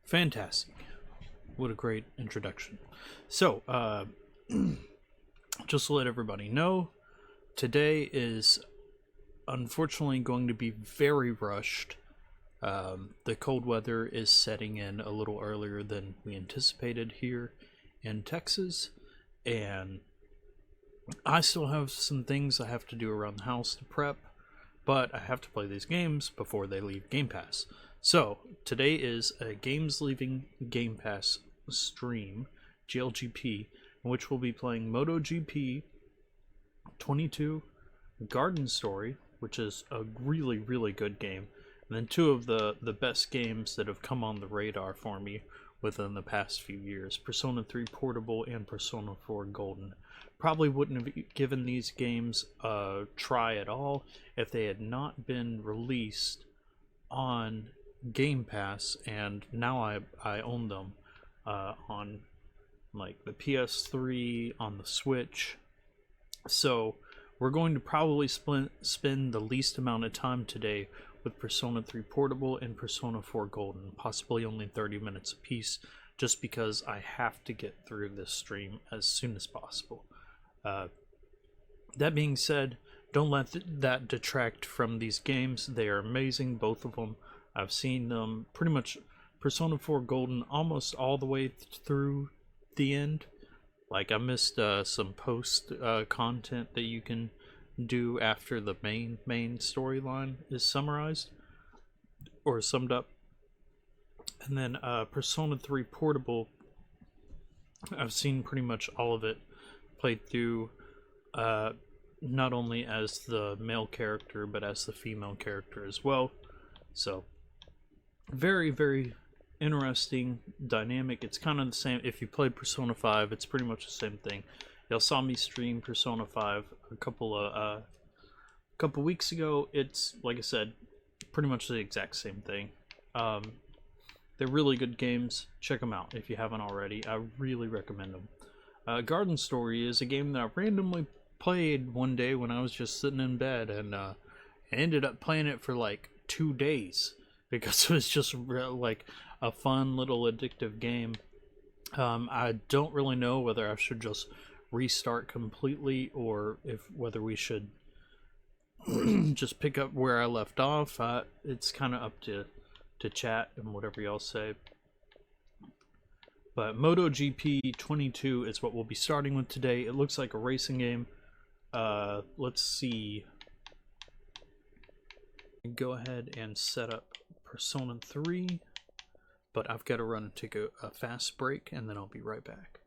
Fantastic. What a great introduction. So, just to let everybody know, today is unfortunately going to be very rushed. The cold weather is setting in a little earlier than we anticipated here in Texas, and I still have some things I have to do around the house to prep, but I have to play these games before they leave Game Pass. So, today is a Games Leaving Game Pass stream, GLGP, in which we'll be playing MotoGP 22, Garden Story, which is a really, really good game, and then two of the best games that have come on the radar for me within the past few years, Persona 3 Portable and Persona 4 Golden. Probably wouldn't have given these games a try at all if they had not been released on Game Pass, and now I own them on like the PS3, on the Switch. So we're going to probably spend the least amount of time today with Persona 3 Portable and Persona 4 Golden, possibly only 30 minutes apiece, just because I have to get through this stream as soon as possible. That being said, don't let that detract from these games. They are amazing, both of them. I've seen them pretty much Persona 4 Golden almost all the way through the end. Like, I missed some post content that you can do after the main storyline is summarized or summed up. And then Persona 3 Portable, I've seen pretty much all of it played through, not only as the male character but as the female character as well. So very, very interesting dynamic. It's kind of the same. If you played Persona 5, it's pretty much the same thing. Y'all saw me stream Persona 5 a couple weeks ago. It's, like I said, pretty much the exact same thing. They're really good games. Check them out if you haven't already. I really recommend them. Garden Story is a game that I randomly played one day when I was just sitting in bed, and I ended up playing it for like 2 days because it was just like a fun little addictive game. I don't really know whether I should just restart completely or whether we should just pick up where I left off. It's kind of up to chat and whatever y'all say. But MotoGP 22 is what we'll be starting with today. It looks like a racing game. Let's see. Go ahead and set up Persona 3. But I've got to run and take a fast break, and then I'll be right back.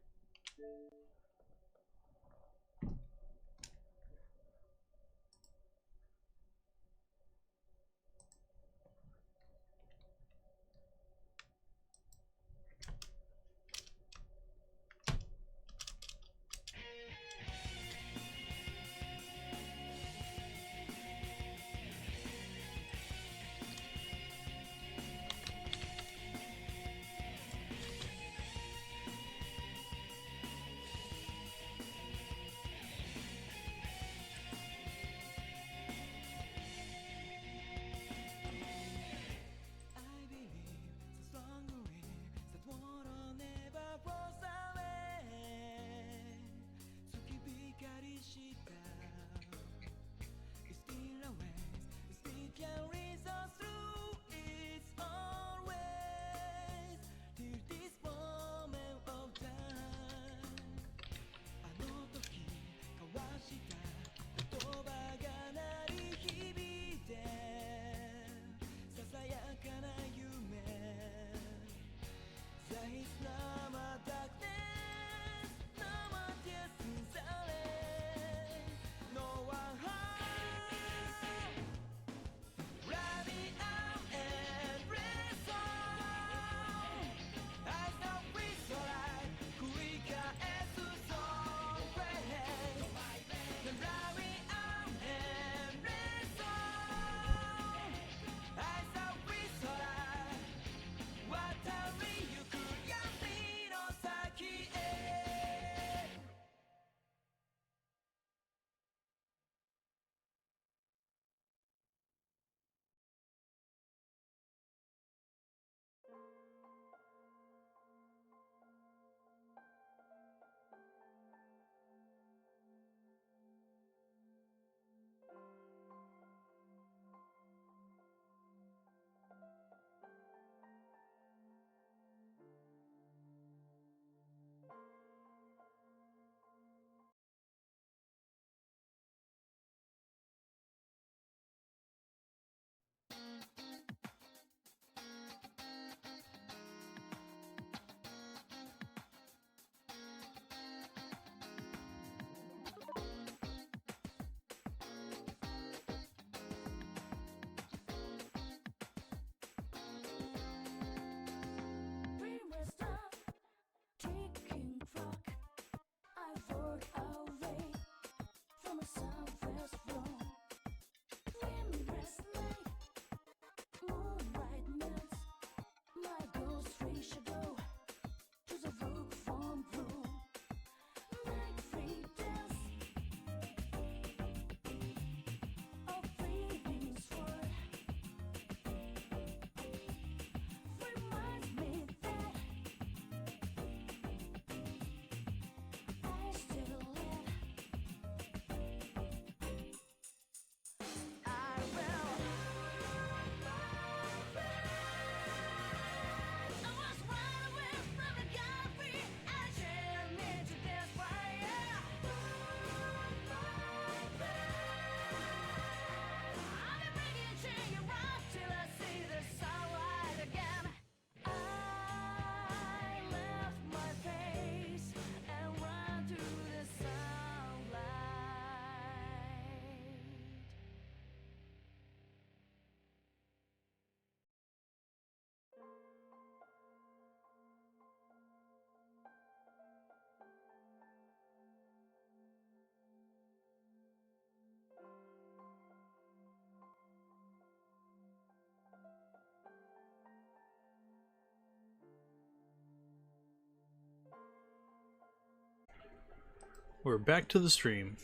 We're back to the stream.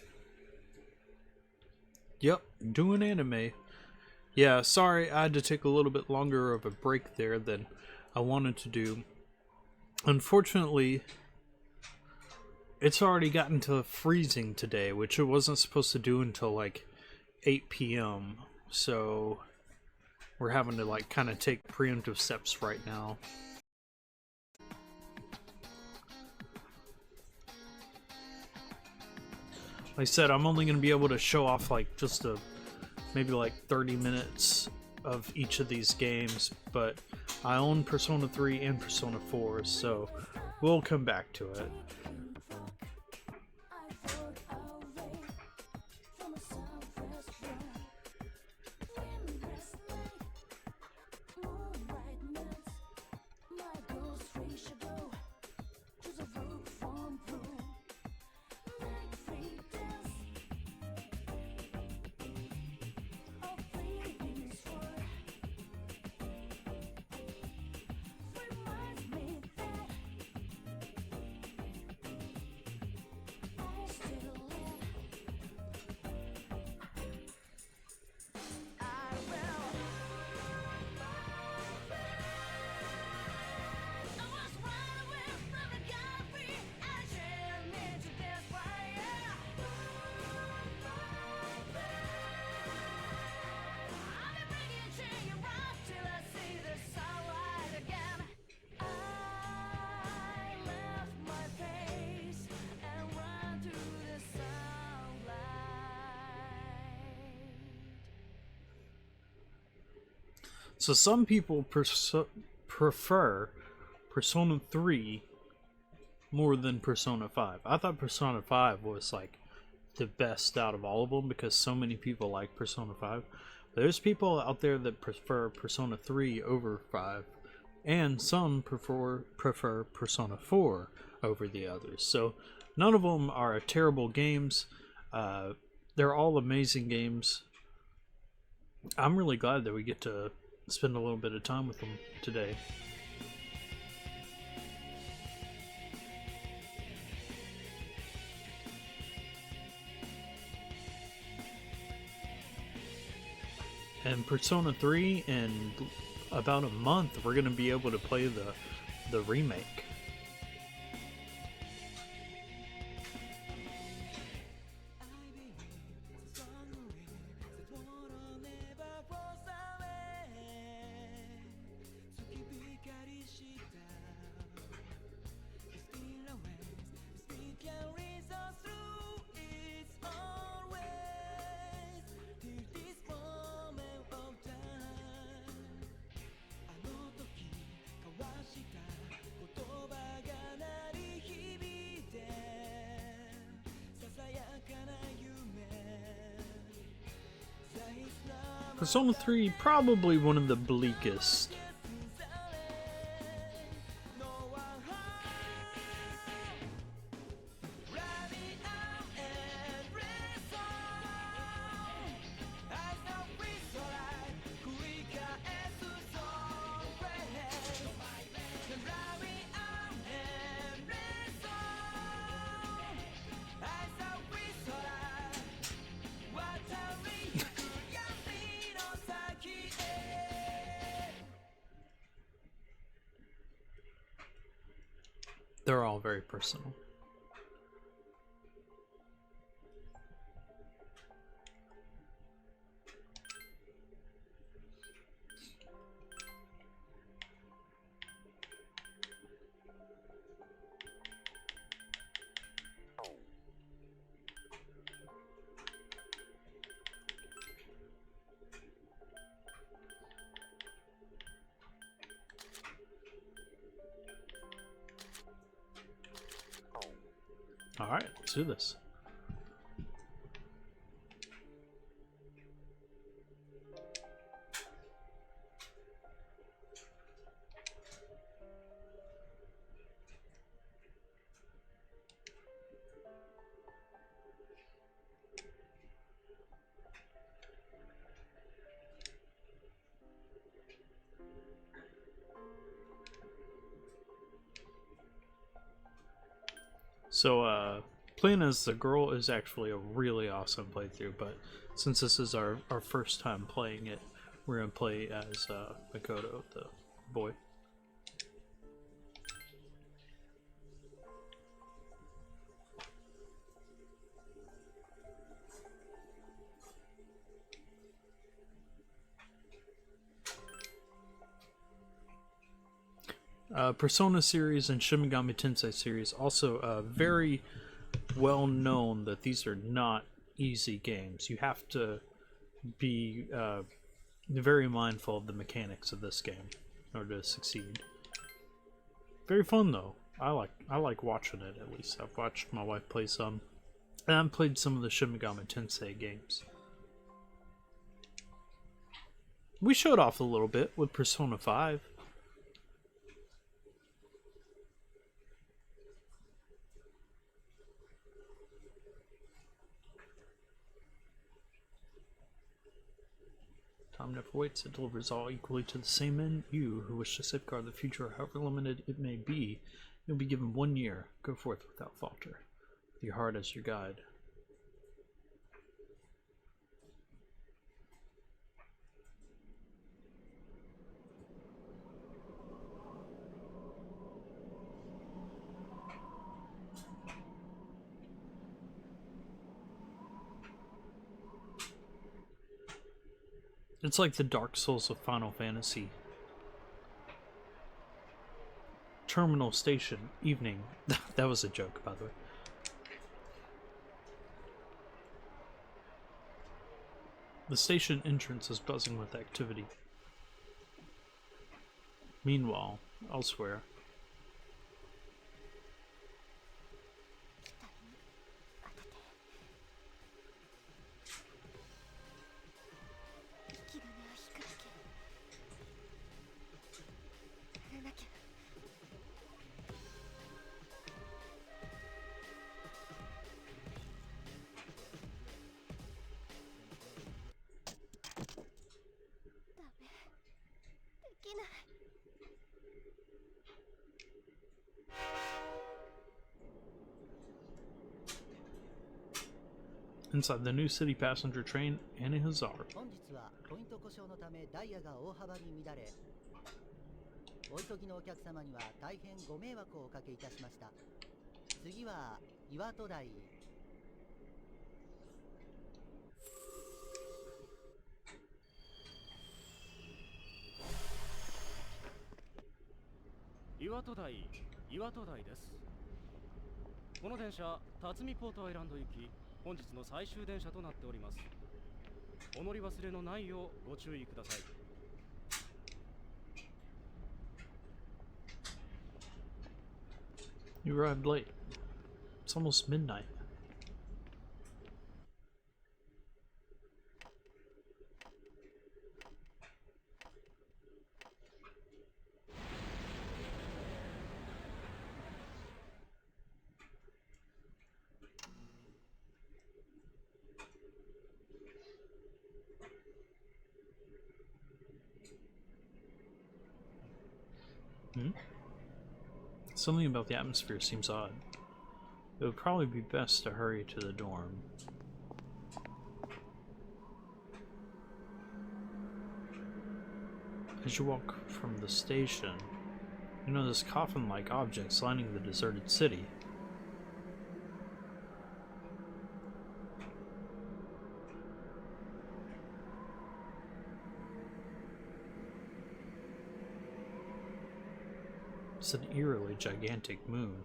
Yep, doing anime. Yeah, sorry, I had to take a little bit longer of a break there than I wanted to do. Unfortunately, it's already gotten to freezing today, which it wasn't supposed to do until like 8 p.m. So we're having to like kind of take preemptive steps right now. Like I said, I'm only going to be able to show off like just maybe like 30 minutes of each of these games, but I own Persona 3 and Persona 4, so we'll come back to it. So some people prefer Persona 3 more than Persona 5. I thought Persona 5 was like the best out of all of them because so many people like Persona 5. There's people out there that prefer Persona 3 over 5, and some prefer Persona 4 over the others. So none of them are terrible games. They're all amazing games. I'm really glad that we get to spend a little bit of time with them today. And Persona 3, in about a month, we're going to be able to play the remake. Persona 3, probably one of the bleakest. They're all very personal. Alright, let's do this. So, Playing as the girl is actually a really awesome playthrough, but since this is our first time playing it, we're going to play as Makoto, the boy. Persona series and Shin Megami Tensei series also very well known that these are not easy games. You have to be very mindful of the mechanics of this game in order to succeed. Very fun though. I like watching it. At least I've watched my wife play some, and I've played some of the Shin Megami Tensei games. We showed off a little bit with Persona 5. Time never waits, it delivers all equally to the same end. You, who wish to safeguard the future, however limited it may be, you'll be given 1 year. Go forth without falter, with your heart as your guide. It's like the Dark Souls of Final Fantasy. Terminal station, evening. That was a joke, by the way. The station entrance is buzzing with activity. Meanwhile, elsewhere. Inside the new city passenger train, Annie Hazard. 本日はポイント故障のためダイヤが大幅に乱れ、お急ぎのお客様には大変ご迷惑をおかけいたしました。次は岩戸台。岩戸台です。この電車、辰巳ポートアイランド行き、本日の最終電車となっております。お乗り忘れのないようご注意ください。You arrived late. It's almost midnight. Something about the atmosphere seems odd. It would probably be best to hurry to the dorm. As you walk from the station, you notice coffin-like objects lining the deserted city. It's an eerily gigantic moon.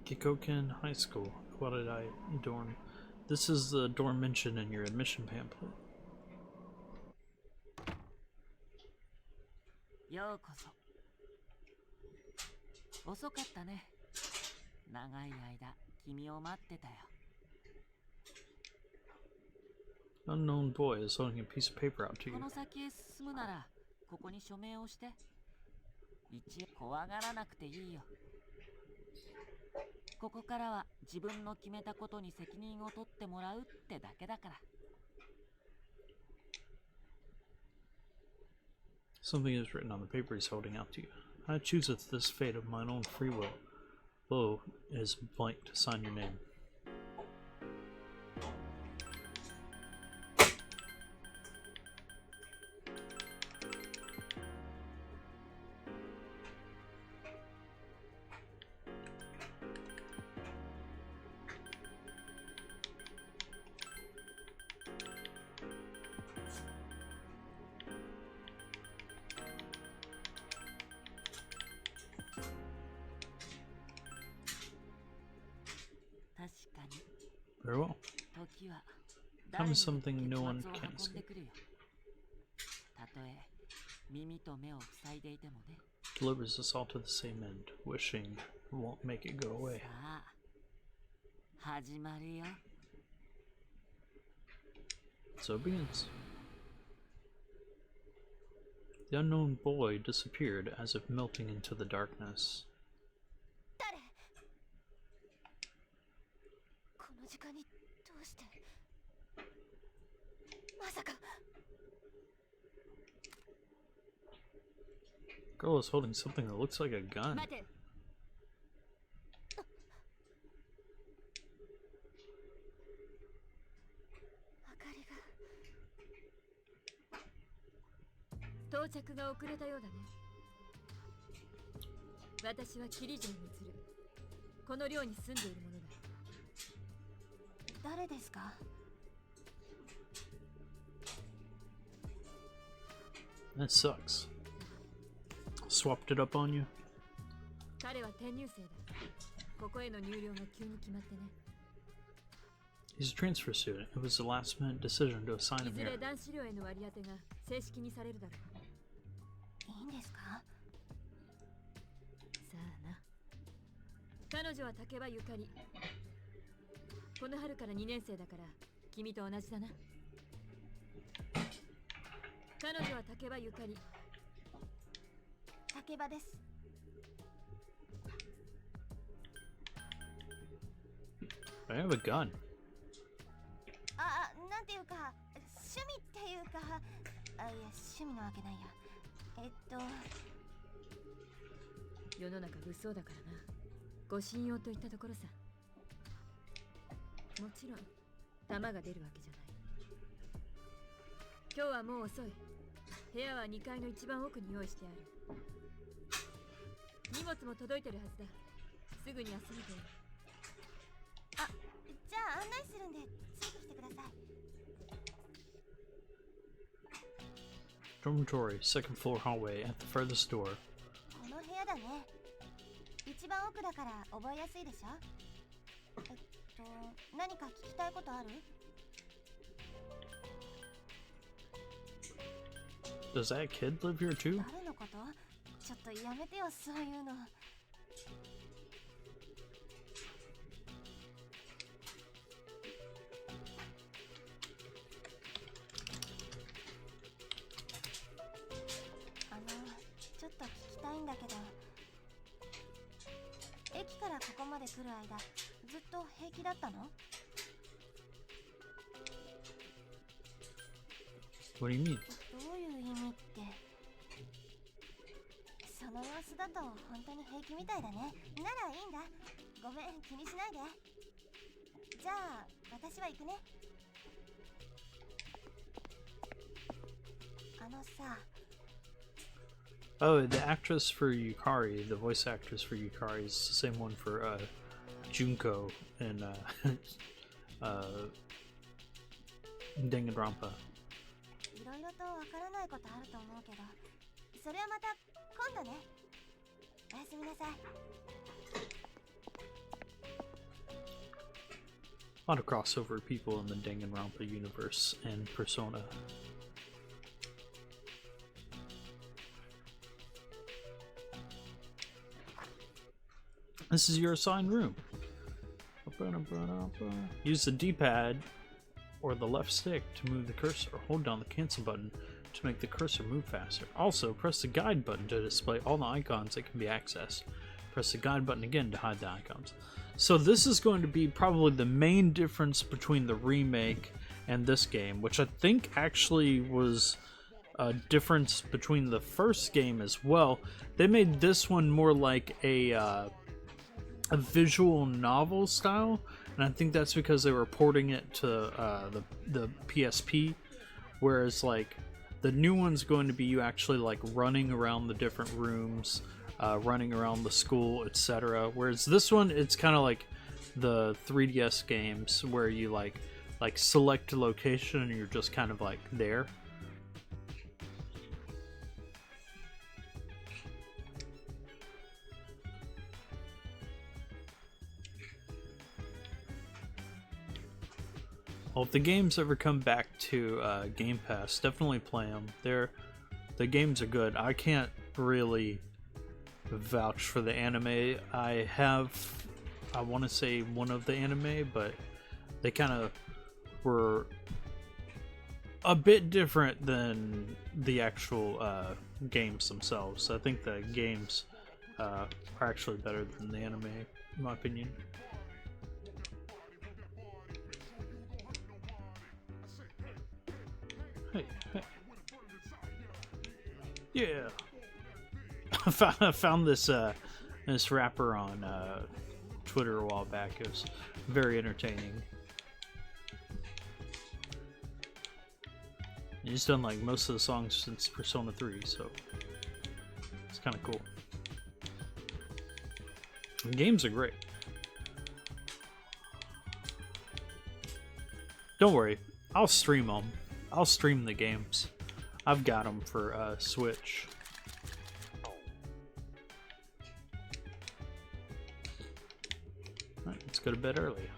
Gikoken High School. What did I dorm? This is the dorm mentioned in your admission pamphlet. ようこそ。遅かったね。長い間君を待ってたよ。Unknown boy is holding a piece of paper out to you. この先へ進むならここに署名をして。一応怖がらなくていいよ。ここからは自分の決めたことに責任を取ってもらうってだけだから。 Something is written on the paper he's holding out to you. I chooseth this fate of mine own free will. Below is blank to sign your name. Very well. Time is something no one can escape. Delivers us all to the same end. Wishing won't make it go away. So it begins. The unknown boy disappeared as if melting into the darkness. Girl is holding something that looks like a gun. That sucks. Swapped it up on you? He's a transfer student. It was a last-minute decision to assign him here. I have a gun. なんていうか、趣味っていうか、いや、趣味なわけないや。世の中物騒だからな。ご信用といったところさ。もちろん弾が出るわけじゃない。今日はもう遅い。部屋は2階の一番奥に用意してある。荷物も届いてるはずだ。すぐに遊びで。あ、じゃあ案内するんでついてきてください。Dormitory, second floor hallway at the furthest door. この部屋だね。一番奥だから覚えやすいでしょ。何か聞きたいことある？ Does that kid live here too? 誰のこと？ちょっとやめてよ、そういうの。ちょっと聞きたいんだけど、駅からここまで来る間、ずっと平気だったの？ What do you mean? どういう意味って、その様子だと本当に平気みたいだね。ならいいんだ。ごめん、気にしないで。じゃあ私は行くね。さ。 Oh, the actress for Yukari, the voice actress for Yukari, is the same one for Junko in Danganronpa. いろいろとわからないことあると思うけど、それはまた今度ね。おやすみなさい。 A lot of crossover people in the Danganronpa universe and Persona. This is your assigned room. Use the D-pad or the left stick to move the cursor, or hold down the cancel button to make the cursor move faster. Also, press the guide button to display all the icons that can be accessed. Press the guide button again to hide the icons. So this is going to be probably the main difference between the remake and this game, which I think actually was a difference between the first game as well. They made this one more like a visual novel style, and I think that's because they were porting it to the PSP, whereas like the new one's going to be you actually like running around the different rooms, running around the school, etc. Whereas this one, it's kind of like the 3DS games where you like select a location and you're just kind of like there. Well, if the games ever come back to Gamepass, definitely play them. The games are good. I can't really vouch for the anime. I want to say one of the anime, but they kind of were a bit different than the actual games themselves. I think the games are actually better than the anime, in my opinion. Hey. Yeah. I found this rapper on Twitter a while back. It was very entertaining. He's done like most of the songs since Persona 3, so it's kind of cool. The games are great. Don't worry, I'll stream them. I'll stream the games. I've got them for Switch. Alright, let's go to bed early.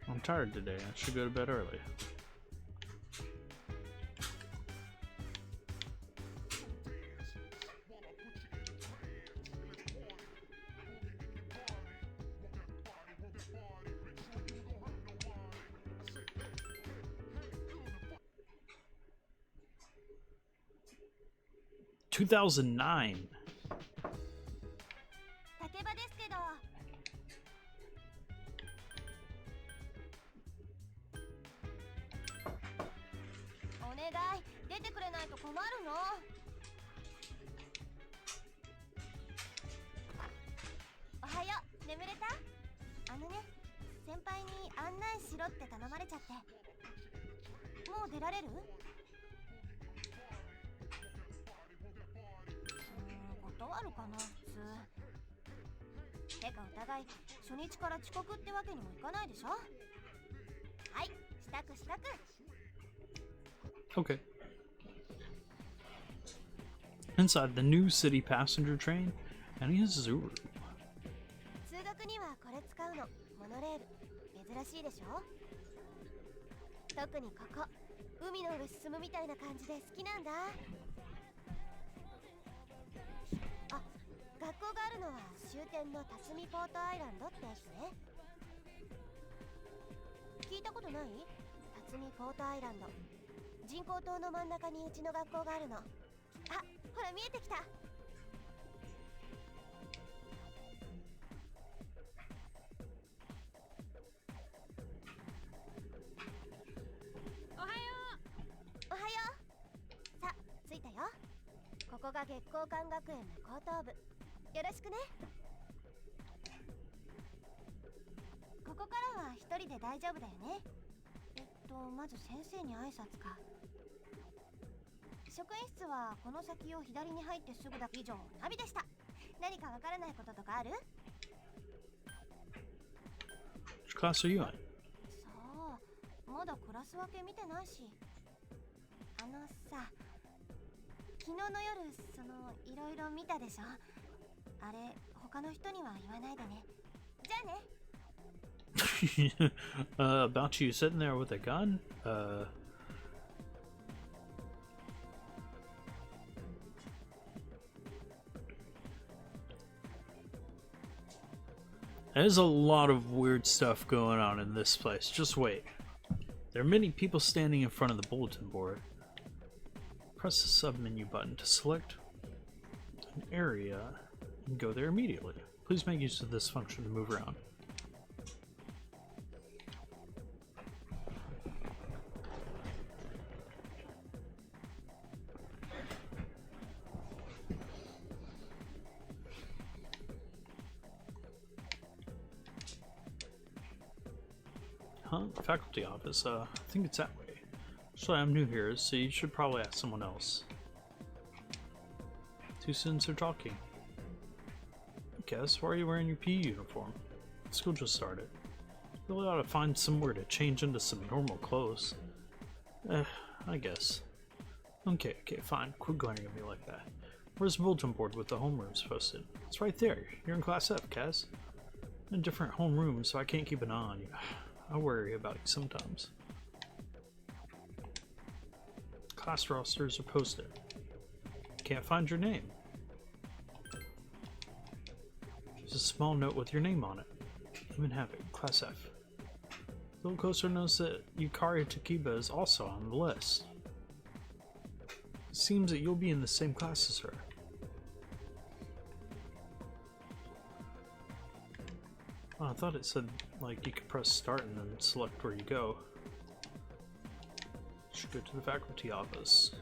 I'm tired today. I should go to bed early. (2009) 竹場ですけど。お願い、出てくれないと困るの。おはよう、眠れた？先輩に案内しろって頼まれちゃって。もう出られる？断るかな、普通。てかお互い初日から遅刻ってわけにもいかないでしょ。はい、支度。Okay. Inside the new city passenger train, and he has Zuru. 通学にはこれ使うの。モノレール。珍しいでしょ。特にここ、海の上進むみたいな感じで好きなんだ。あ、学校があるのは終点の辰巳ポートアイランドって駅ね。聞いたことない？辰巳ポートアイランド。人工島の真ん中にうちの学校があるの。あ、ほら見えてきた。おはよおはよう。さ、着いたよ。ここが月光館学園の高等部。よろしくね。ここからは一人で大丈夫だよね。まず先生に挨拶か。職員室はこの先を左に入ってすぐだ。以上、ナビでした。何かわからないこととかある？ Which class are you in? そう、まだクラス分け見てないし。さ、昨日の夜、いろいろ見たでしょ。あれ、他の人には言わないでね。じゃあね。About you sitting there with a gun? There's a lot of weird stuff going on in this place. Just wait. There are many people standing in front of the bulletin board. Press the sub-menu button to select an area and go there immediately. Please make use of this function to move around. Huh? Faculty office. I think it's that way. Actually, I'm new here, so you should probably ask someone else. Two students are talking. Guess, why are you wearing your PE uniform? School just started. Really ought to find somewhere to change into some normal clothes. I guess. Okay, fine. Quit glaring at me like that. Where's the bulletin board with the homerooms posted? It's right there. You're in Class F, Kaz. In a different homeroom, so I can't keep an eye on you. I worry about you sometimes. Class rosters are posted. Can't find your name. There's a small note with your name on it. Even have it, Class F. A little closer knows that Yukari Takiba is also on the list. It seems that you'll be in the same class as her. Oh, I thought it said, like, you could press start and then select where you go. Should go to the faculty office.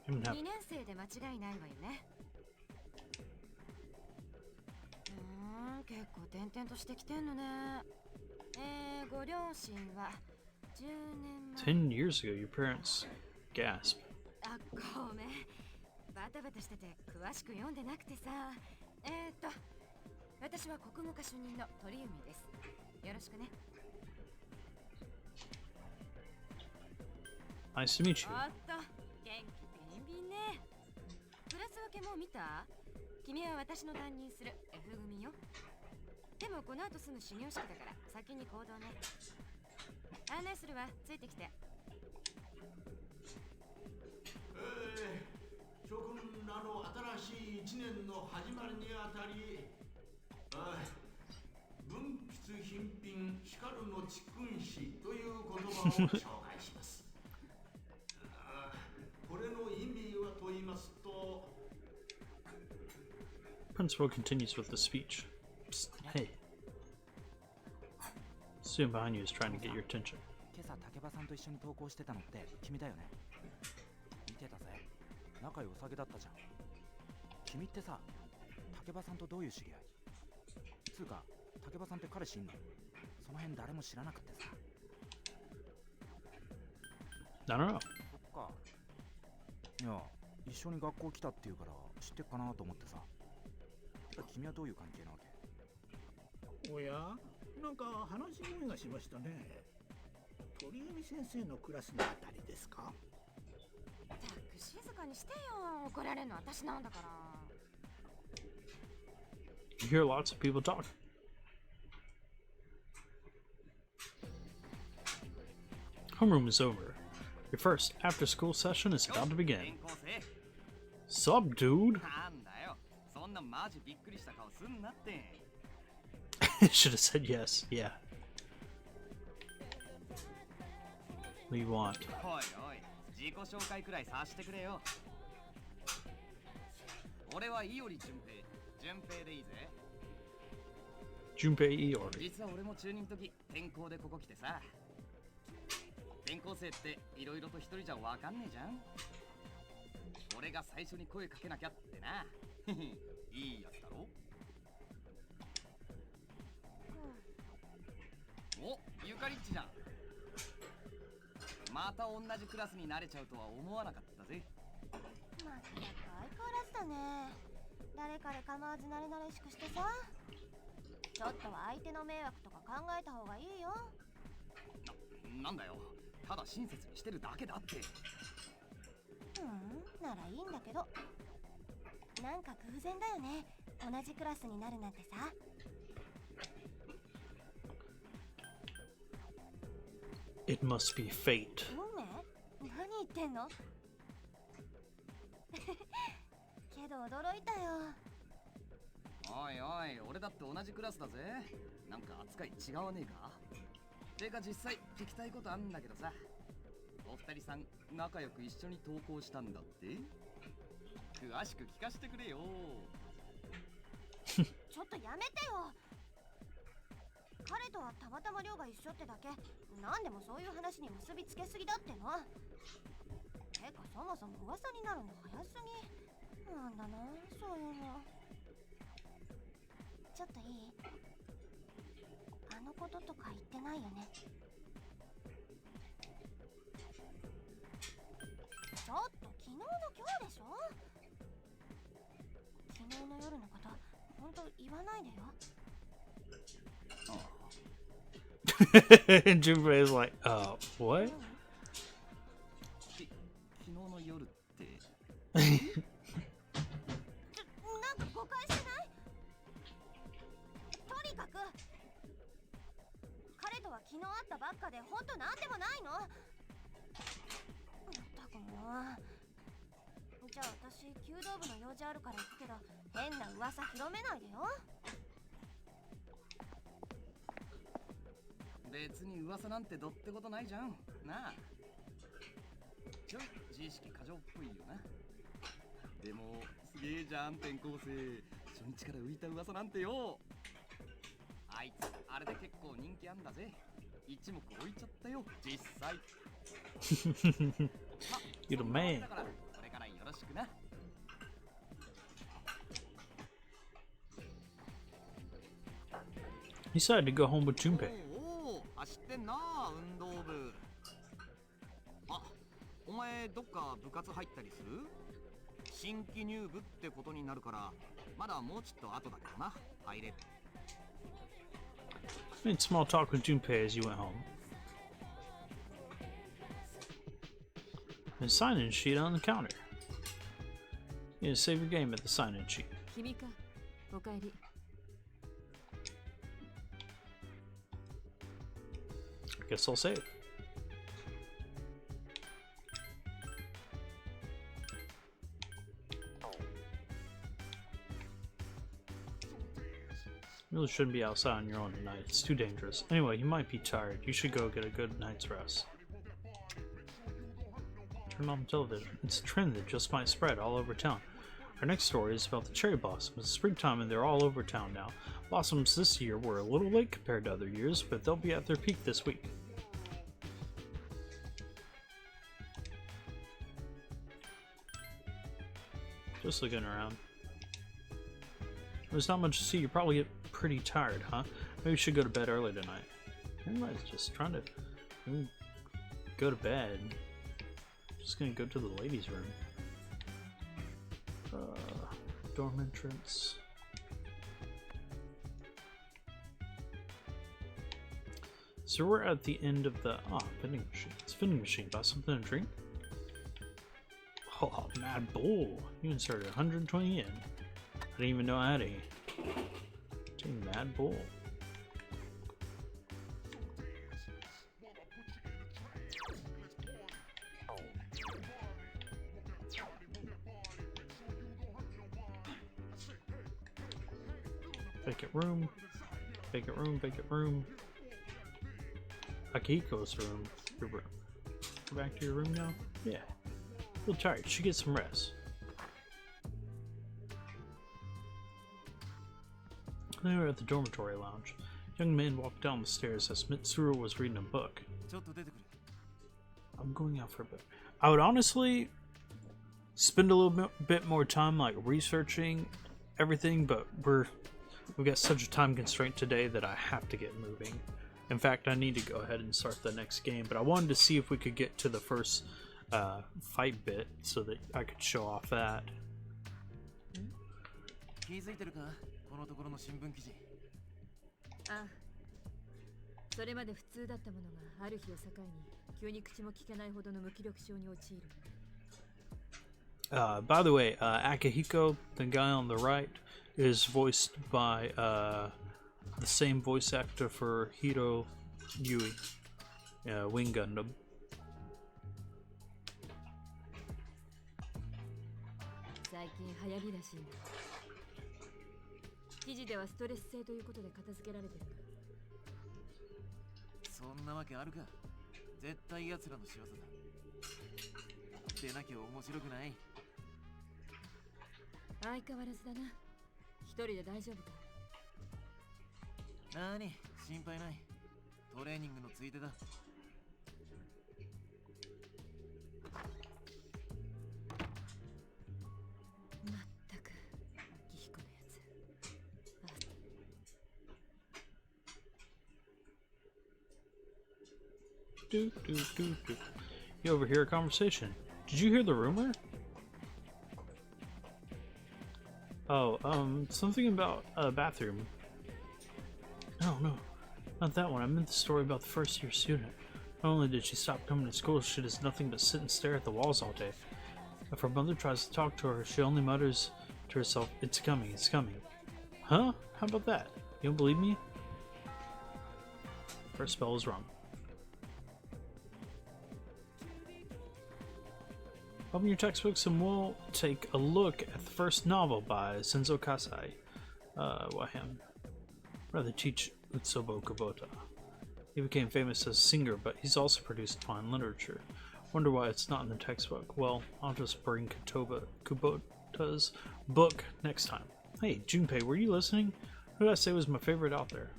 Even have 2年生で間違いないわよね。結構転々としてきてんのね。ご両親は10年前。10 years ago, your parents gasp. あ、ごめん。バタバタしてて詳しく読んでなくてさ。私は国語科主任の鳥海です。よろしくね。Nice to meet you. おっと、元気ビンビンね。クラス分けもう見た？君は私の担任する F 組よ。でもこの後すぐ始業式だから先に行動ね。案内するわ、ついてきて。諸君らの新しい1年の始まりにあたり、文筆品品しかるのちくんしという言葉を紹介します。これの意味はと言いますと、Principal continues with the speech. Psst, hey. Student behind you is trying to get your attention. 今朝竹場さんと一緒に登校してたのって君だよね。見てたぜ。仲良さげだったじゃん。君ってさ、竹場さんとどういう知り合い？つうか、竹場さんって彼氏いんの？その辺誰も知らなくってさ。I don't know. そっか。いや、一緒に学校来たっていうから知ってっかなと思ってさ。君はどういう関係なわけ？おや、なんか話し声がしましたね。鳥海先生のクラスのあたりですか？たく静かにしてよ。怒られるの私なんだから。You hear lots of people talk. Homeroom is over. Your first after-school session is about to begin. Sup, dude? Should have said yes. Yeah. What do you want? おいおい、自己紹介くらいさしてくれよ。俺は伊織純平でいいぜ。Junpei Iori. 実は俺も中2の時転校でここ来てさ。転校生っていろいろと一人じゃわかんねえじゃん。俺が最初に声かけなきゃってな。いいやつだろ。お、ゆかりっちじゃん。また同じクラスになれちゃうとは思わなかったぜ。まったく相変わらずだね。誰彼構わず慣れ慣れしくしてさ。ちょっとは相手の迷惑とか考えた方がいいよ。なんだよ。ただ親切にしてるだけだって。ならいいんだけど。なんか偶然だよね。同じクラスになるなんてさ。It must be fate. 運命？何言ってんの？けど驚いたよ。おいおい、俺だって同じクラスだぜ。なんか扱い違わねえか。てか実際聞きたいことあんだけどさ、お二人さん仲良く一緒に登校したんだって？詳しく聞かせてくれよ。ちょっとやめてよ。彼とはたまたま寮が一緒ってだけ。なんでもそういう話に結びつけすぎだっての。てかそもそも噂になるの早すぎ。なんだなそういうの。ちょっといい？あのこととか言ってないよね。ちょっと昨日の今日でしょ。昨日の夜のこと本当言わないでよ。And Junpei is like, what? 昨日の夜って。なんか誤解してない？とにかく彼とは昨日会ったばっかで本当なんでもないの。ったくもう。じゃあ私弓道部の用事あるから行くけど変な噂広めないでよ。別に噂なんてどってことないじゃんなあ。ちょい自意識過剰っぽいよな。でもすげえじゃん転校生、初日から浮いた噂なんてよ。あいつあれで結構人気あんだぜ。一目置いちゃったよ実際。You're the man. だからこれからよろしくな。He decided to go home with Junpei. おお、走ってんな運動部。あ、お前どっか部活入ったりする？新規入部ってことになるからまだもうちょっと後だけどな入れ。Made small talk with Junpei as you went home. There's a sign-in sheet on the counter. You need to save your game at the sign-in sheet. 君か、おかえり。I guess I'll save. You really shouldn't be outside on your own tonight. It's too dangerous. Anyway, you might be tired. You should go get a good night's rest. Turn on the television. It's a trend that just might spread all over town. Our next story is about the cherry blossoms. It's springtime and they're all over town now. Blossoms this year were a little late compared to other years, but they'll be at their peak this week. Just looking around. There's not much to see. You probably get pretty tired, huh? Maybe you should go to bed early tonight. Everybody's just trying to go to bed. Just gonna go to the ladies' room. Dorm entrance. So we're at the end of the vending machine. It's a vending machine. Buy something to drink. Oh, Mad Bull. You inserted 120 yen. I didn't even know I had a Mad Bull. Vacant room. Vacant room. Vacant room. Akihiko's room. Your room. Go back to your room now? Yeah. Feel tired. You should get some rest. They were at the dormitory lounge. A young man walked down the stairs as Mitsuru was reading a book. I'm going out for a bit. I would honestly spend a little bit more time like researching everything, but we've got such a time constraint today that I have to get moving. In fact, I need to go ahead and start the next game, but I wanted to see if we could get to the first fight bit so that I could show off that. 気づいてるかこのところの新聞記事。ああ、それまで普通だったものがある日を境に急に口も聞けないほどの無気力症に陥る。By the way, Akihiko, the guy on the right, is voiced by the same voice actor for Hiro Yui, Wing Gundam. さ最近流行りらしいんだ。記事ではストレス性ということで片付けられてる。そんなわけあるか。絶対奴らの仕業だ。でなきゃ面白くない。相変わらずだな。一人で大丈夫か？なーに、心配ない。トレーニングのついでだ。まったく、ギヒコのやつ。You overhear a conversation. Did you hear the rumor? Oh, something about a bathroom. No, not that one. I meant the story about the first year student. Not only did she stop coming to school, she does nothing but sit and stare at the walls all day. If her mother tries to talk to her, she only mutters to herself, "It's coming, it's coming." Huh? How about that? You don't believe me? First spell is wrong. Open your textbooks and we'll take a look at the first novel by Senzo Kasai. Rather teach Utsubo Kubota. He became famous as a singer, but he's also produced fine literature. Wonder why it's not in the textbook. Well, I'll just bring Kubota's book next time. Hey, Junpei, were you listening? Who did I say was my favorite out there?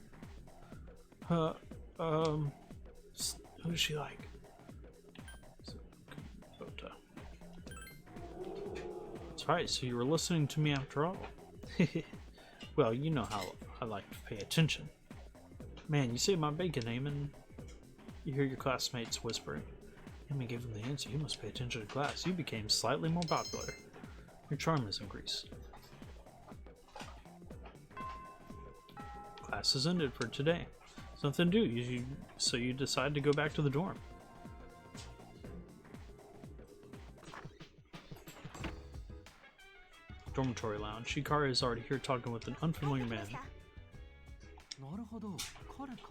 Who's she like? Kubota. That's right, so you were listening to me after all. Well, you know how I like to pay attention. Man, you say my bacon name and you hear your classmates whispering. Amy gave him the answer. You must pay attention to class. You became slightly more popular. Your charm has increased. Class is ended for today. There's nothing to do, so you decide to go back to the dorm. Dormitory lounge. Shikari is already here talking with an unfamiliar man. なるほど、彼か。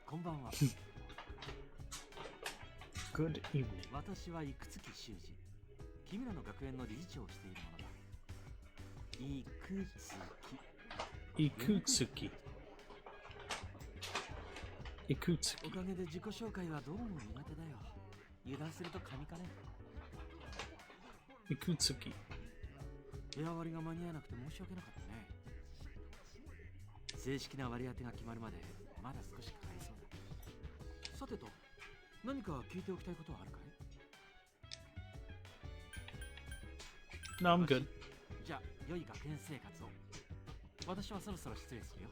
こんばんは。Good evening. 私は生月修二。君らの学園の理事長をしているものだ。Ikutsuki. Ikutsuki. おかげで自己紹介はどうも苦手だよ。油断すると神かね。Ikutsuki. 部屋割りが間に合わなくて申し訳なかったね。正式な割り当てが決まるまでまだ少しかかりそうだ。さてと、何か聞いておきたいことはあるかい？ No, I'm good. じゃあ、良い学園生活を。私はそろそろ失礼するよ。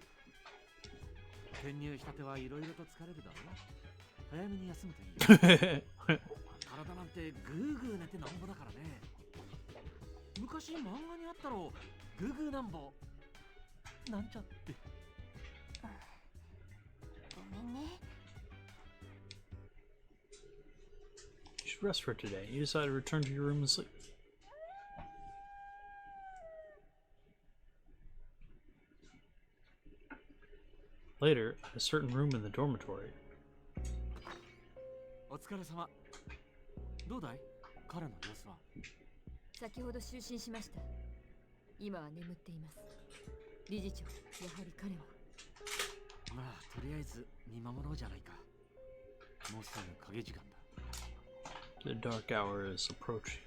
転入したてはいろいろと疲れるだろう。早めに休むといいよ。体なんてグーグー寝てなんぼだからね。昔漫画にあったろ、グーグーなんぼなんちゃって。ごめんね。You should rest for today. You decide to return to your room and sleep. Later, at a certain room in the dormitory. お疲れ様。どうだい？彼の様子は。先ほど就寝しました。今は眠っています。理事長、やはり彼は。まあ、とりあえず見守ろうじゃないか。もうすぐ影時間だ。The dark hour is approaching.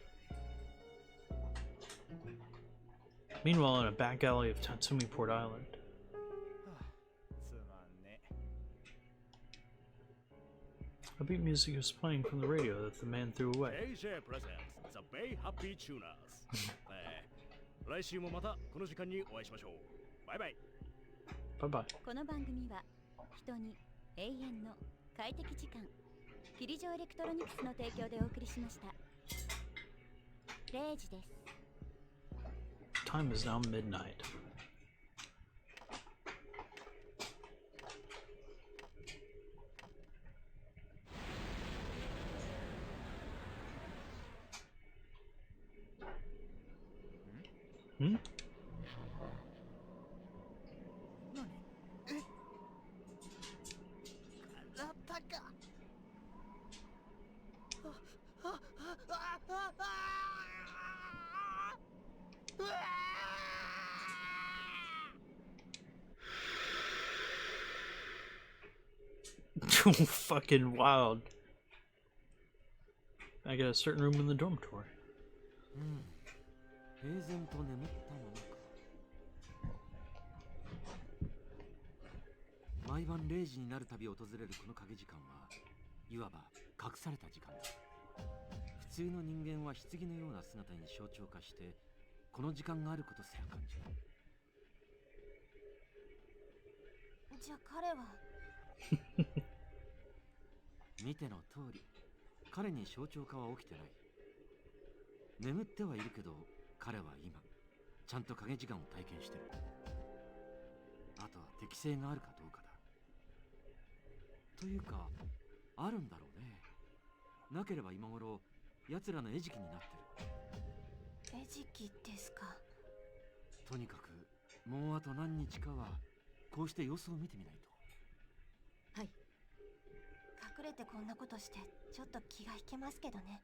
Meanwhile, in a back alley of Tatsumi Port Island. Upbeat music is playing from the radio that the man threw away. AJ presents the Bay Happy Tuners. 来週もまたこの時間にお会いしましょう。バイバイ。Bye bye. この番組は人に永遠の快適時間キリジョエレクトロニクスの提供でお送りしました。0時です。Time is now midnight. Hmm? 体が。あ、Fucking wild. I got a certain room in the dormitory. 平然と眠ったままか。毎晩0時になるたび訪れるこの影時間はいわば隠された時間だ。普通の人間は棺のような姿に象徴化してこの時間があることすら感じない。じゃあ彼は見ての通り、彼に象徴化は起きてない。眠ってはいるけど、彼は今ちゃんと影時間を体験してる。あとは適性があるかどうかだ。というか、あるんだろうね。なければ今頃奴らの餌食になってる。餌食ですか。とにかくもうあと何日かはこうして様子を見てみないと。はい。隠れてこんなことしてちょっと気が引けますけどね。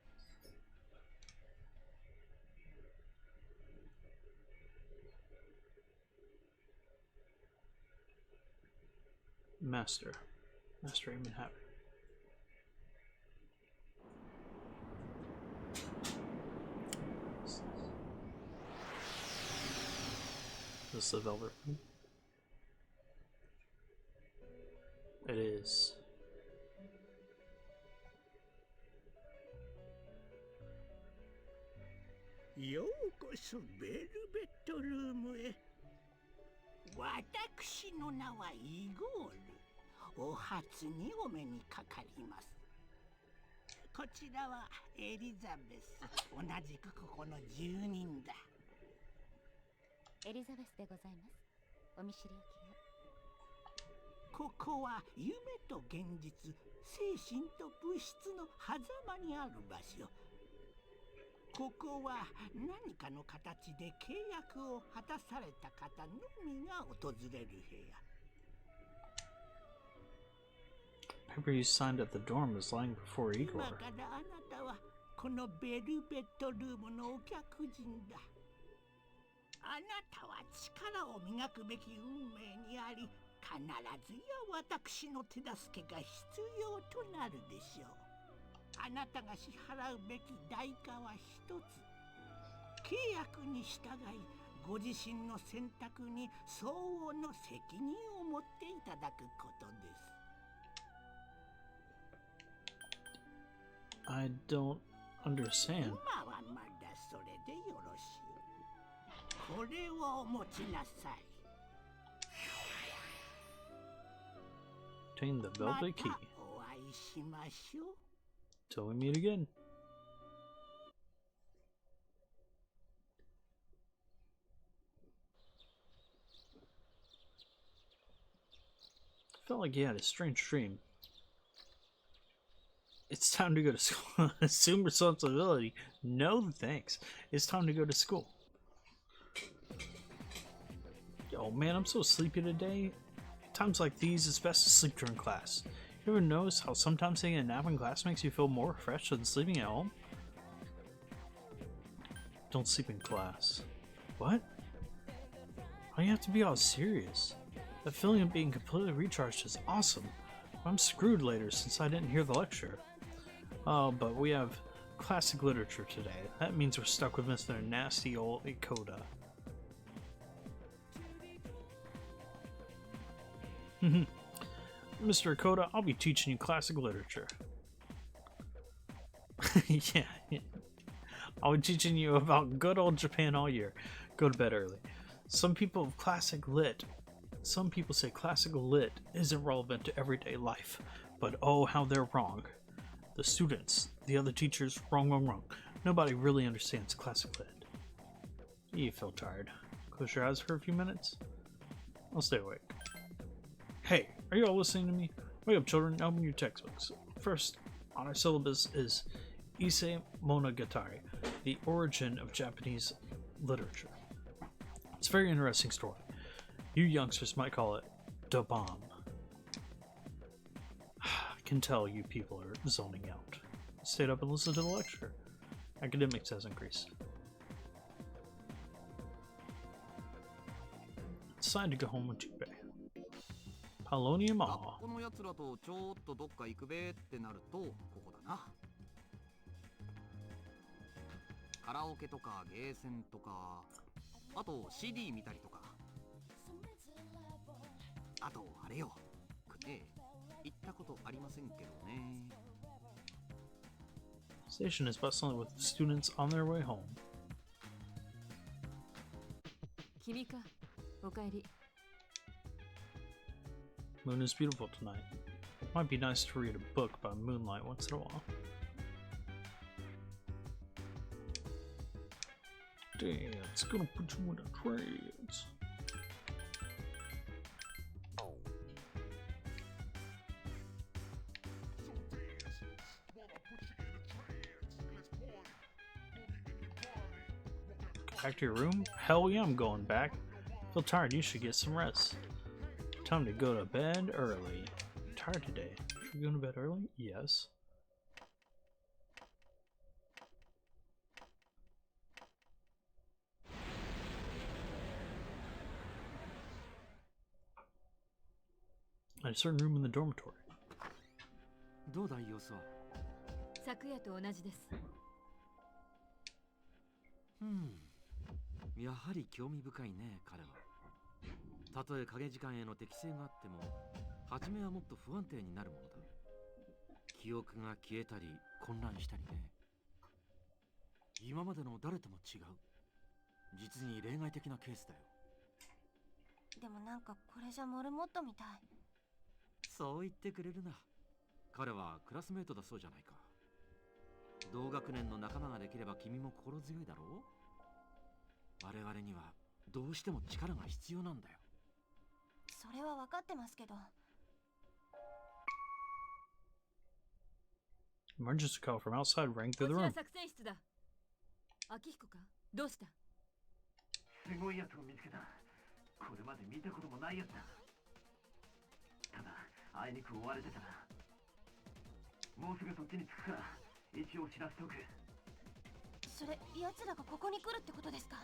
Master Aim Habit. This is the velvet room. It is. ようこそベルベットルームへ。私の名はイゴール。お初にお目にかかります。こちらはエリザベス。同じくここの住人だ。エリザベスでございます。お見知りおきを。ここは夢と現実、精神と物質の狭間にある場所。ここは何かの形で契約を果たされた方のみが訪れる部屋。Paper you signed at the dorm is lying before 今 Igor. からあなたはこのベルベットルームのお客人だ。あなたは力を磨くべき運命にあり、必ずや私の手助けが必要となるでしょう。あなたが支払うべき代価は一つ。契約に従い、ご自身の選択に相応の責任を持っていただくことです。I don't understand. 今はまだそれでよろしい。これをお持ちなさい。Obtain the ま velvet た key お会いしましょう。 till we meet again. Felt like he had a strange dream. It's time to go to school. Assume responsibility. No thanks. It's time to go to school. Yo, man, I'm so sleepy today. At times like these, it's best to sleep during class. You ever notice how sometimes taking a nap in class makes you feel more refreshed than sleeping at home? Don't sleep in class. What? Why do you have to be all serious? The feeling of being completely recharged is awesome. I'm screwed later since I didn't hear the lecture. Oh, but we have classic literature today. That means we're stuck with Mr. Nasty Old Ikoda. Mr. Ikoda, I'll be teaching you classic literature. Yeah. I'll be teaching you about good old Japan all year. Go to bed early. Some people say classical lit isn't relevant to everyday life, but oh how they're wrong. The students, the other teachers, wrong. Nobody really understands classic lit. You feel tired. Close your eyes for a few minutes. I'll stay awake. Hey, are you all listening to me? Wake up, children, open your textbooks. First on our syllabus is Ise Monogatari, the origin of Japanese literature. It's a very interesting story. You youngsters might call it da bomb. I can tell you people are zoning out. Stayed up and listened to the lecture. Academics has increased. It's time to go home with Jubei. Polonium 学 Mall. 校のやつらとちょっとどっか行くべってなるとここだな。カラオケとかゲーセンとか、あと CD 見たりとか、あとあれよ、行ったことありませんけどね。 Station is bustling with students on their way home. 君か、おかえり。 Moon is beautiful tonight. Might be nice to read a book by moonlight once in a while. Damn, it's gonna put you in a trance. Back to your room? Hell yeah, I'm going back. Feel tired, you should get some rest. Time to go to bed early. I'm tired today. Should we go to bed early? Yes. A certain room in the dormitory. どうだい様子は。昨夜と同じです。やはり興味深いね、彼は。たとえ影時間への適性があっても、初めはもっと不安定になるものだ。記憶が消えたり混乱したりね。今までの誰とも違う。実に例外的なケースだよ。でもなんかこれじゃモルモットみたい。そう言ってくれるな。彼はクラスメートだそうじゃないか。同学年の仲間ができれば君も心強いだろう。我々にはどうしても力が必要なんだよ。それは分かってますけど。 Emergency call from outside rang こ through ち the ら room. 作戦室だ。秋彦か、どうした？すごいやつを見つけた。これまで見たこともないやつだ。ただ、あいにく追われてたな。もうすぐそっちに着くから、一応知らせておく。それ、奴らがここに来るってことですか？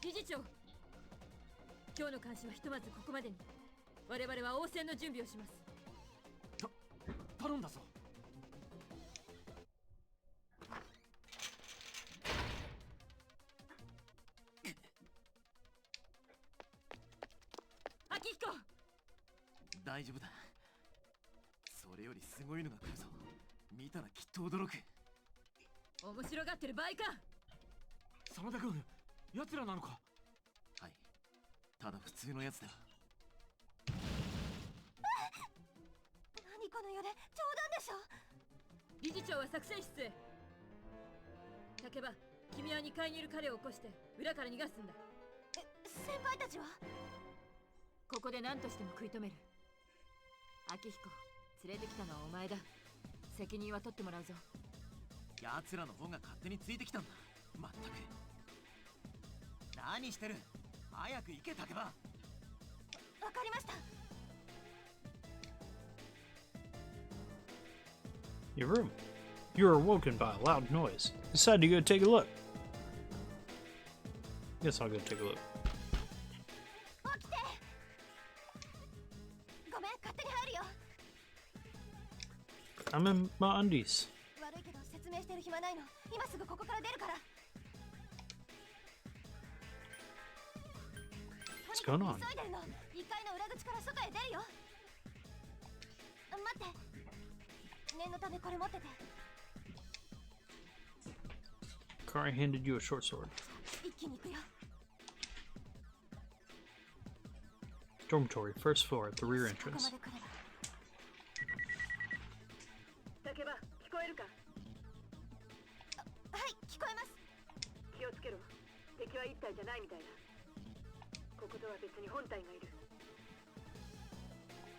理事長、今日の監視はひとまずここまでに。我々は応戦の準備をします。頼んだぞ。秋彦、大丈夫だ。それよりすごいのが来るぞ。見たらきっと驚く。面白がってる場合か。真田君、奴らなのか？はい、ただ普通のやつだ。何この揺れ、冗談でしょ。理事長は作戦室へ。竹場、君は2階にいる彼を起こして裏から逃がすんだ。先輩たちは？ここで何としても食い止める。秋彦、連れてきたのはお前だ。責任は取ってもらうぞ。奴らの方が勝手についてきたんだ。まったく。何してる？早く行け、竹場。わかりました。 Your room. You were awoken by a loud noise. Decided to go take a look. Guess I'll go take a look. 起きて。ごめん、勝手に入るよ。 I'm in my undies. 悪いけど説明してる暇ないの。今すぐここから出るから。 What's going on? 急いでるの。2階の裏口から外へ出るよ。待って。念のためこれ持ってて。 Kari handed you a short sword. 一気に行くよ。 Dormitory, first floor at the rear ここま entrance. で来れば。竹場、聞こえるか？はい、聞こえます。気をつけろ。敵は一体じゃないみたいだ。こことは別に本体がいる。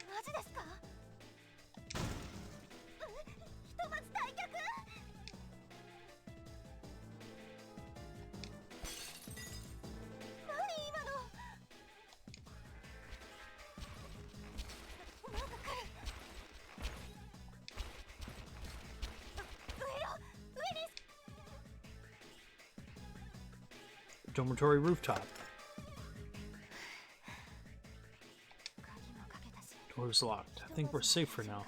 マジですか？ひとまず退却。何今の？なんか来る。上よ、上に。 Dormitory rooftop. 鍵もか Door's locked. I think we're safe for now.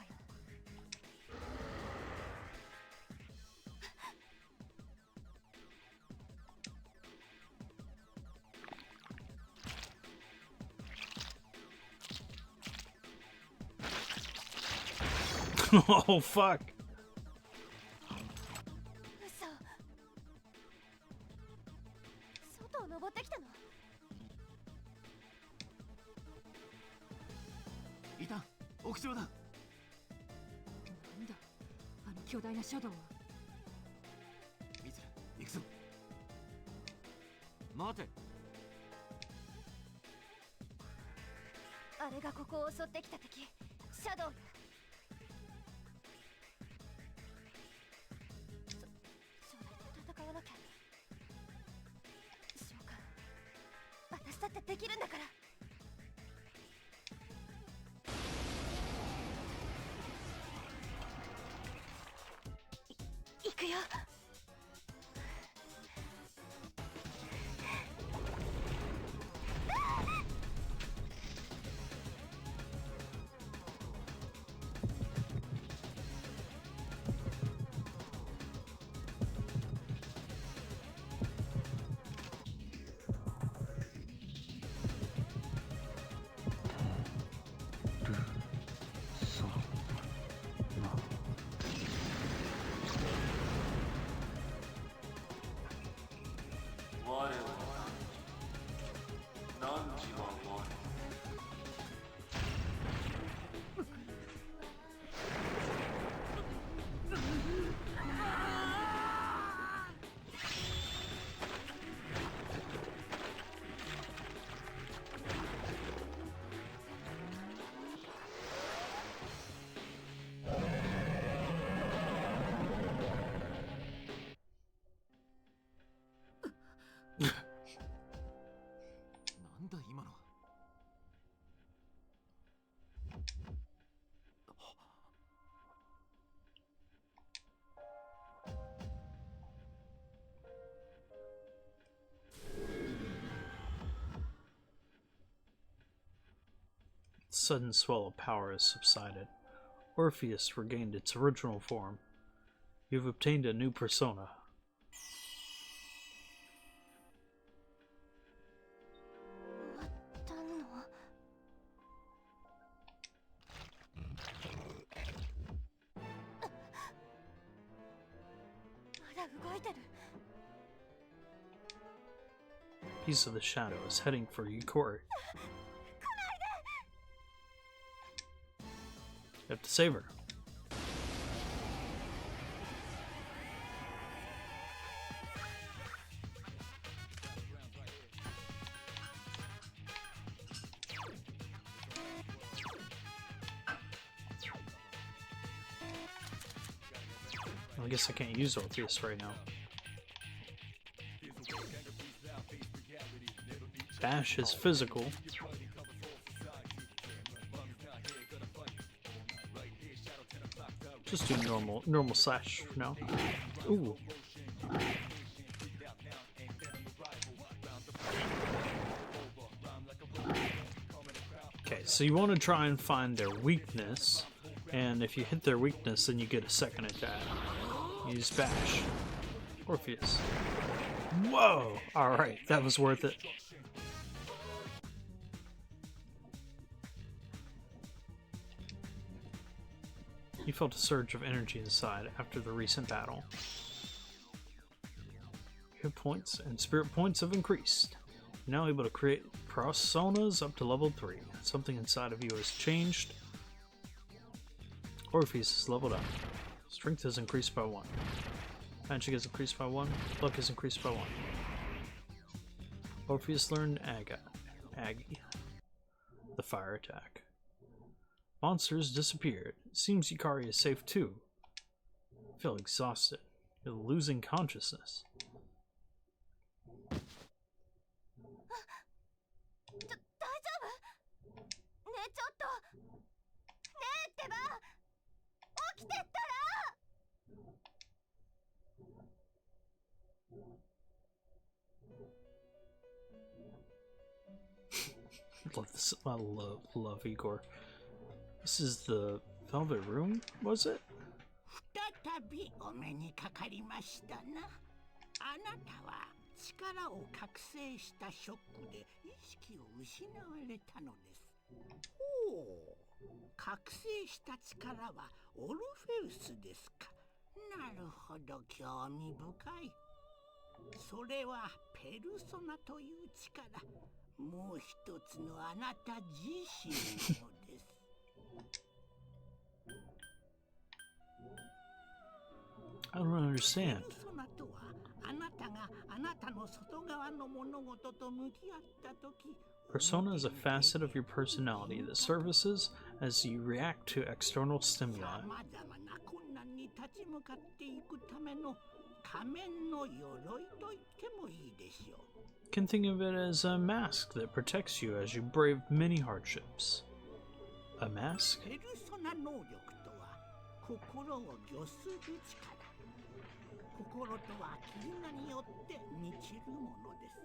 Oh fuck. 嘘。外を登ってきたの？いた、屋上だ。なんだあの巨大なシャドウは。ミツル、行くぞ。待て。あれがここを襲ってきた敵、シャドウよ。将来と戦わなきゃ。召喚、私だってできるんだから。行くよ。なんだ今のは。Sudden swell of power has subsided. Orpheus regained its original form. You've obtained a new persona. Piece of the shadow is heading for Yukori. You have to save her. I guess I can't use Orpheus right now. Bash is physical. Just do normal slash for now. Ooh. Okay, so you want to try and find their weakness, and if you hit their weakness, then you get a second attack. Use Bash. Orpheus. Whoa! Alright, that was worth it. You felt a surge of energy inside after the recent battle. Hit points and spirit points have increased. You're now able to create personas up to level 3. Something inside of you has changed. Orpheus is leveled up. Strength has increased by 1. Magic has increased by 1. Luck has increased by 1. Orpheus learned Aggie. The fire attack. Monsters disappeared. It seems Yukari is safe too. I feel exhausted. You're losing consciousness. Love this. I love Igor. This is the Velvet Room, was it? 再びお目にかかりましたな。あなたは力を覚醒したショックで意識を失われたのです。おお、覚醒した力はオルフェウスですか。なるほど、興味深い。それはペルソナという力、もう一つのあなた自身のです。I don't understand. ペルソナとはあなたがあなたの外側の物事と向き合ったとき、 Persona is a facet of your personality that surfaces as you react to external stimuli. さまざまな困難に立ち向かっていくための仮面の鎧と言ってもいいでしょう。You can think of it as a mask that protects you as you brave many hardships. A mask? ペルソナ能力とは心を御する力。心とは絆によって満ちるものです。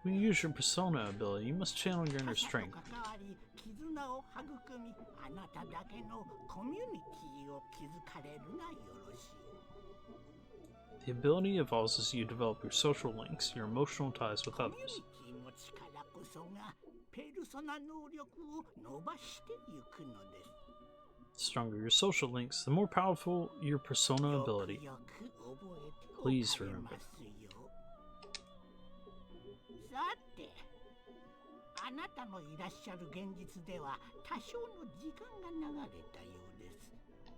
When you use your persona ability, you must channel your inner 他者 strength. と関わり絆を育み、あなただけのコミュニティを築かれるがよろしい。 The ability evolves as you develop your social links, your emotional ties with コミュ others. ニティの力こそがペルソナ能力を伸ばしていくのです。 The stronger your social links, the more powerful your persona ability. よく覚えておか Please れ remember. ますよ。さて、あなたのいらっしゃる現実では多少の時間が流れたようです。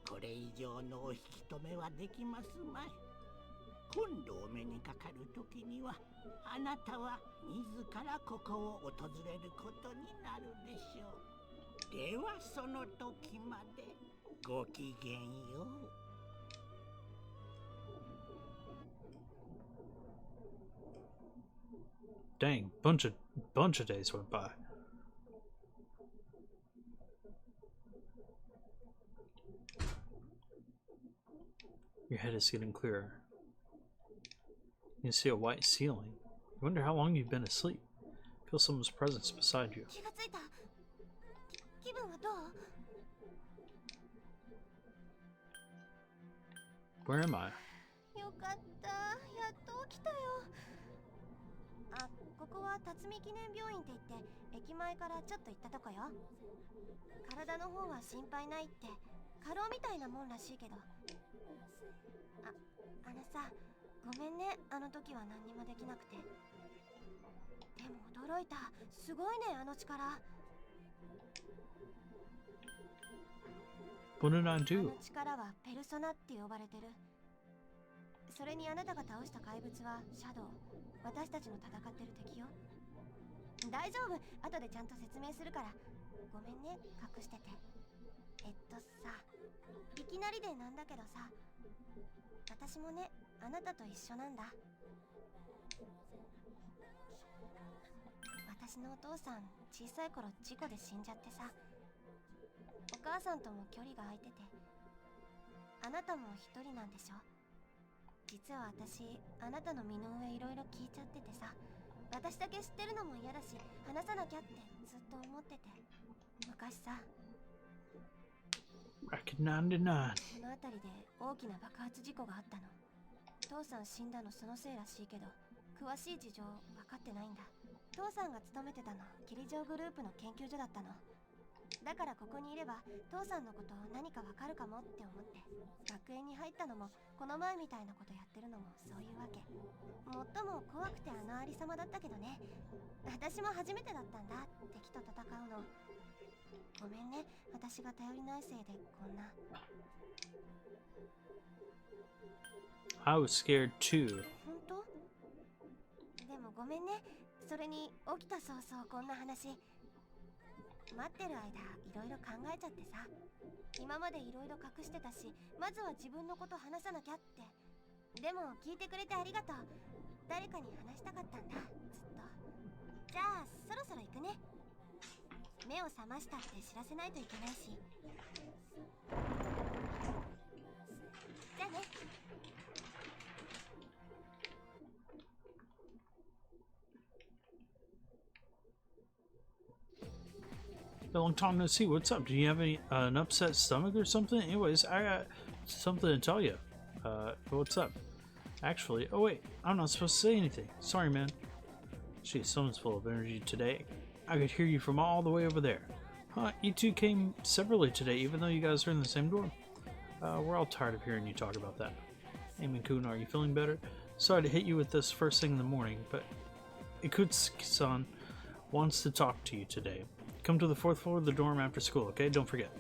これ以上のお引き止めはできますまい。今度お目にかかるときには、あなたは自らここを訪れることになるでしょう。ではその時までごきげんよう。 Dang, bunch of days went by. Your head is getting clearer. You can see a white ceiling. You wonder how long you've been asleep. Feel someone's presence beside you. 気がついた。気分はどう？ Where am I? よかった。やっと起きたよ。あ、ここは辰巳記念病院って言って駅前からちょっと行ったとこよ。体の方は心配ないって過労みたいなもんらしいけど。あのさ、ごめんね、あの時は何にもできなくて。でも驚いた。すごいね、あの力。 What did I あ do? の力はペルソナって呼ばれてる。それにあなたが倒した怪物はシャドウ。私たちの戦ってる敵よ。大丈夫、後でちゃんと説明するから。ごめんね、隠してて。さ、いきなりでなんだけどさ、私もね、あなたと一緒なんだ。私のお父さん、小さい頃事故で死んじゃってさ、お母さんとも距離が空いてて、あなたも一人なんでしょ。実は私、あなたの身の上いろいろ聞いちゃっててさ、私だけ知ってるのも嫌だし、話さなきゃってずっと思ってて。昔さ、Racket 99. この辺りで大きな爆発事故があったの。父さん死んだのそのせいらしいけど、詳しい事情分かってないんだ。父さんが勤めてたの、霧状グループの研究所だったの。だからここにいれば父さんのこと何かわかるかもって思って。学園に入ったのもこの前みたいなことやってるのもそういうわけ。最も怖くてあのありさまだったけどね。私も初めてだったんだ、敵と戦うの。ごめんね、私が頼りないせいでこんな。 I was scared too. 本当？でもごめんね。それに起きた早々こんな話。待ってる間いろいろ考えちゃってさ。今までいろいろ隠してたし、まずは自分のこと話さなきゃって。でも聞いてくれてありがとう。誰かに話したかったんだ、ずっと。じゃあそろそろ行くね。目を覚ましたって知らせないといけないし。じゃあね。a long time no see. What's up? Do you have an upset stomach or something? Anyways, I got something to tell you. What's up? Actually, oh wait, I'm not supposed to say anything. Sorry, man. Gee, someone's full of energy today. I could hear you from all the way over there. Huh, you two came separately today, even though you guys are in the same dorm. We're all tired of hearing you talk about that. Hey, Minkun, are you feeling better? Sorry to hit you with this first thing in the morning, but Ikutsuki-san wants to talk to you today. Come to the 4th floor of the dorm after school, okay? Don't forget.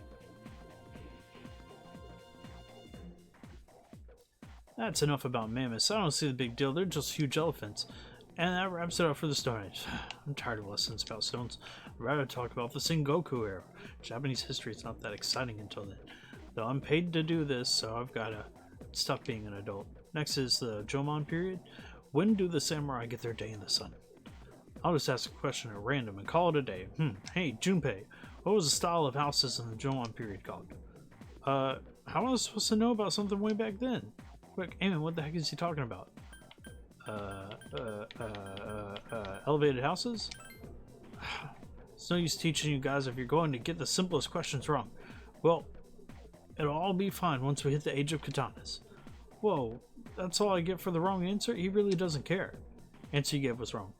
That's enough about mammoths. I don't see the big deal. They're just huge elephants. And that wraps it up for the Stone Age. I'm tired of lessons about stones. I'd rather talk about the Sengoku era. Japanese history is not that exciting until then. Though I'm paid to do this, so I've got to stop being an adult. Next is the Jomon period. When do the samurai get their day in the sun? I'll just ask a question at random and call it a day. Hey, Junpei, what was the style of houses in the Jomon period called? How am I supposed to know about something way back then? Quick, Eamon, what the heck is he talking about? Elevated houses? It's no use teaching you guys if you're going to get the simplest questions wrong. Well, it'll all be fine once we hit the age of katanas. Whoa, that's all I get for the wrong answer? He really doesn't care. Answer you gave was wrong.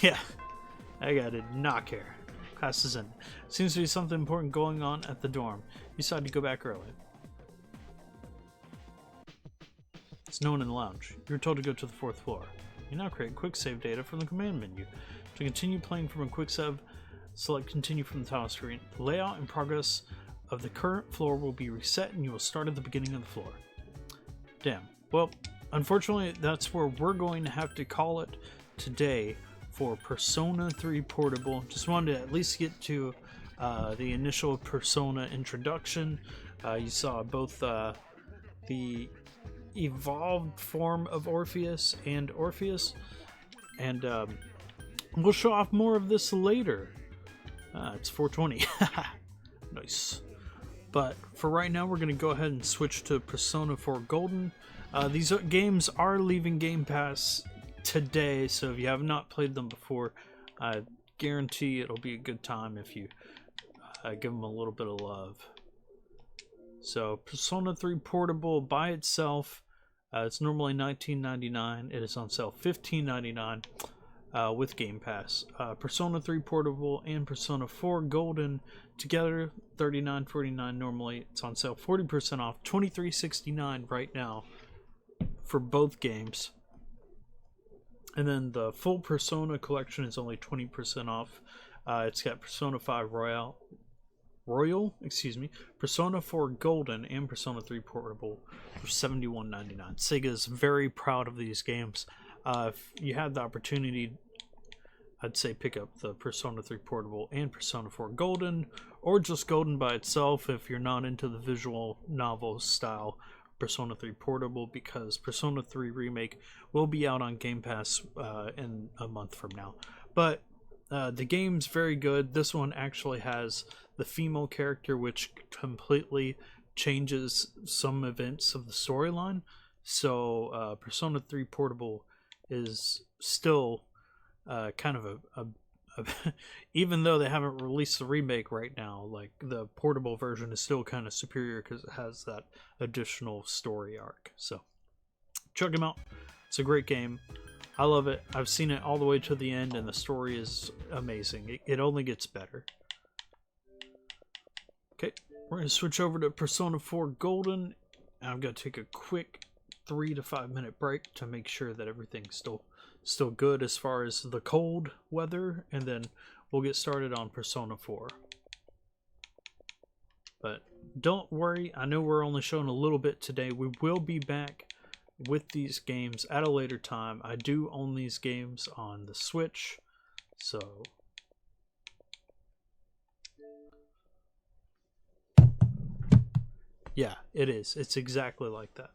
Yeah, that guy did not care. Class is in. Seems to be something important going on at the dorm. You decided to go back early. It's no one in the lounge. You were told to go to the 4th floor. You now create quick save data from the command menu. To continue playing from a quick save, select continue from the title screen. The layout and progress of the current floor will be reset and you will start at the beginning of the floor. Damn. Well, unfortunately, that's where we're going to have to call it today for Persona 3 Portable. Just wanted to at least get to the initial Persona introduction. You saw both the evolved form of Orpheus, and we'll show off more of this later. It's 420. Nice. But for right now, we're going to go ahead and switch to Persona 4 Golden. These games are leaving Game Pass today, so if you have not played them before, I guarantee it'll be a good time if you give them a little bit of love. So Persona 3 Portable by itself, it's normally $19.99. It is on sale $15.99 with Game Pass. Persona 3 Portable and Persona 4 Golden together, $39.49 normally. It's on sale 40% off, $23.69 right now for both games. And then the full Persona collection is only 20% off. It's got Persona 5 Royal, Persona 4 Golden and Persona 3 Portable for $71.99. Sega is very proud of these games. If you had the opportunity, I'd say pick up the Persona 3 Portable and Persona 4 Golden, or just Golden by itself if you're not into the visual novel style Persona 3 Portable, because Persona 3 Remake will be out on Game Pass in a month from now. But the game's very good. This one actually has the female character, which completely changes some events of the storyline. So Persona 3 Portable is still kind of a even though they haven't released the remake right now, like the portable version is still kind of superior because it has that additional story arc. So check them out. It's a great game. I love it. I've seen it all the way to the end, and the story is amazing. It only gets better. Okay, we're going to switch over to Persona 4 Golden. I'm going to take a quick 3 to 5 minute break to make sure that everything's still good as far as the cold weather, and then we'll get started on Persona 4. But don't worry, I know we're only showing a little bit today. We will be back with these games at a later time. I do own these games on the Switch, so yeah, it is. It's exactly like that.